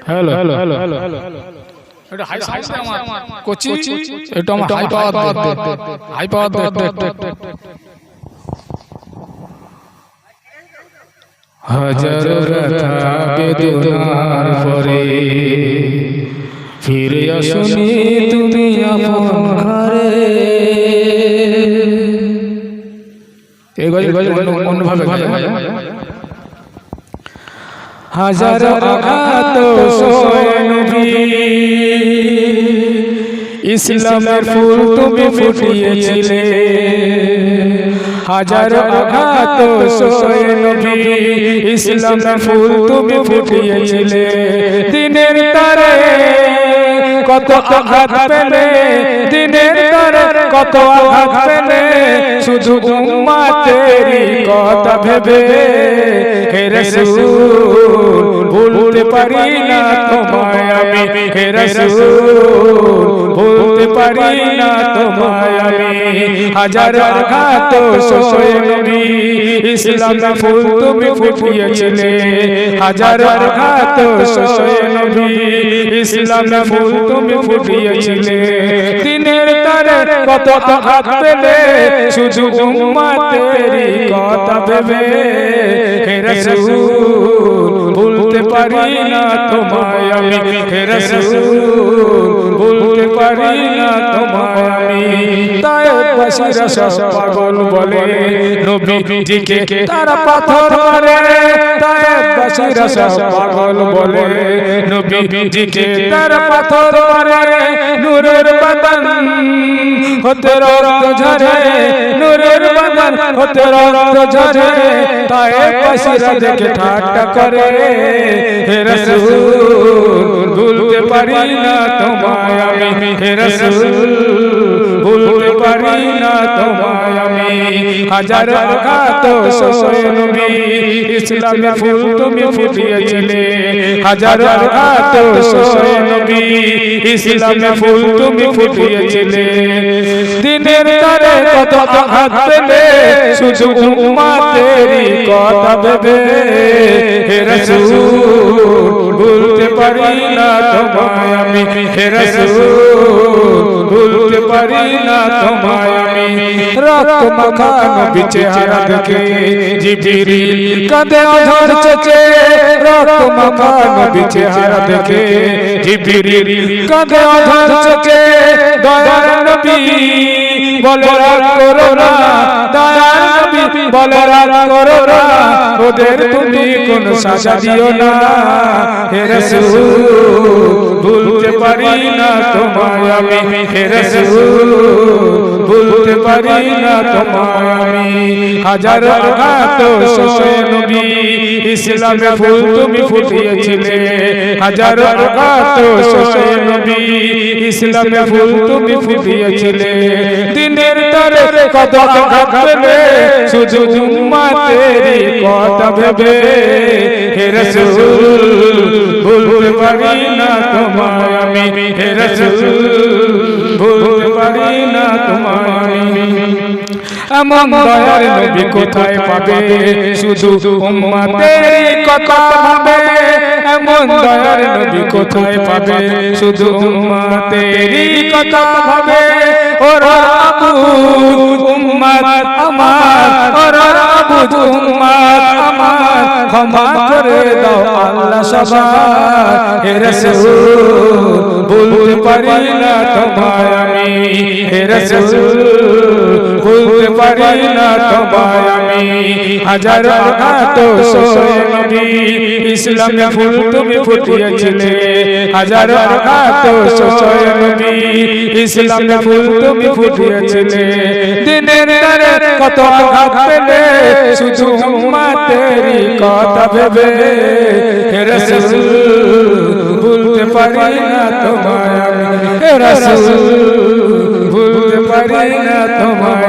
Hello hello hello hello এটা high size আমার কোচি, এটা আমার হাই পাওয়ার হাই পাওয়ার হাজারো ব্যথা বেদনার পরে ফিরে আসনি তুমি আপন ঘরে। এই গজল অন্য ভাবে হাজারো আঘাত সয়ে নবী, ইসলামের ফুল তুমি ফুটিয়েছিলে। হাজারো আঘাত সয়ে নবী, ইসলামের ফুল তুমি ফুটিয়েছিলে। দিনের তারে কত আঘাত পেলে, দিনের তারে কত আঘাত পেলে, শুধু উম্মতেরই কথা ভেবে হে রাসূল ভুলতে পারি না তোমায় আমি। হে রাসূল ভুলতে পারি না তোমায় আমি। হাজার আঘাত সয়ে নবী, ইসলামের ফুল তুমি ফুটিয়েছিলে। হাজার আঘাত সয়ে নবী, ইসলামের ফুল তুমি ফুটিয়েছিলে। দিনের তারে কত আঘাত পেলে, শুধু উম্মতেরই কথা ভেবে হে রাসূল ভুলতে পারি না তোমায় আমি। হে রাসূল ভুলতে পারি না তোমায় আমি। তায়েফবাসীরা সব পাগল বলে নবীজিকে তারা পাথর মারে। তায়েফবাসীরা সব পাগল বলে নবীজিকে তারা পাথর মারে। নূরের বাদন হতে রক্ত ঝরে, নূরের বাদন হতে রক্ত ঝরে। তায়েফবাসীরা দেখে ঠাট্টা করে হে রাসূল ভুলতে পারি না তোমায় আমি। হে রাসূল ভুলতে পারি না তোমায় আমি। হাজার আঘাত সয়ে নবী, ইসলামের ফুল তুমি ফুটিয়েছিলে। হাজার আঘাত সয়ে নবী, ইসলামের ফুল তুমি ফুটিয়েছিলে। দিনের তারে কত আঘাত পেলে, শুধু উম্মতেরই কথা ভেবে হে রাসূল ভুলতে পারি না তোমায় আমি। হে রাসূল ভুলতে পারি না তোমায় আমি। রক্ত মাখা নবী চেহারা দেখে জিবরিল কাঁদে অঝর চেচে। রক্ত মাখা নবী চেহারা দেখে জিবরিল কাঁদে অঝর চেচে। দয়ার নবী বলে রাগ করো না, দয়ার নবী বলে রাগ করো না, ওদের তুমি কোন সাজা দিও না। হে রাসূল ভুলতে পারি না তোমায় আমি। হে রাসূল ভুলতে পারি না তোমায় আমি। হাজার আঘাত সয়ে নবী, ইসলামের ফুল তুমি ফুটিয়েছিলে। হাজার আঘাত সয়ে নবী, ইসলামের ফুল তুমি ফুটিয়েছিলে। দিনের তারে কত আঘাত পেলে, শুধু উম্মতেরই কথা ভেবে হে রাসূল ভুলতে পারি না তোমায় আমি। হে রাসূল ভুলতে পারি না তোমায় আমি। এমন দয়ার নবী কোথায় পাবে, শুধু উম্মতেরই কথা ভাবে। এমন দয়ার নবী কোথায় পাবে, শুধু উম্মতেরই কথা ভাবে। ওরা আবুদ উম্মত আমার, ওরা আবুদ উম্মত আমার, ক্ষমা করে দাও আল্লাহ সবার। হে রাসূল ভুলতে পারি না তোমায় আমি। হে রাসূল ভুলতে পারি না তোমায় আমি। হাজার আঘাত সয়ে নবী, ইসলামের ফুল তুমি ফুটিয়েছিলে। হাজার আঘাত সয়ে নবী, ইসলামের ফুল তুমি ফুটিয়েছিলে। দিনের তারে কত আঘাত পেলে, শুধু উম্মতেরই কথা ভেবে হে রাসূল ভুলতে পারি না তোমায় আমি। হে রাসূল ভুলতে পারি না তোমায়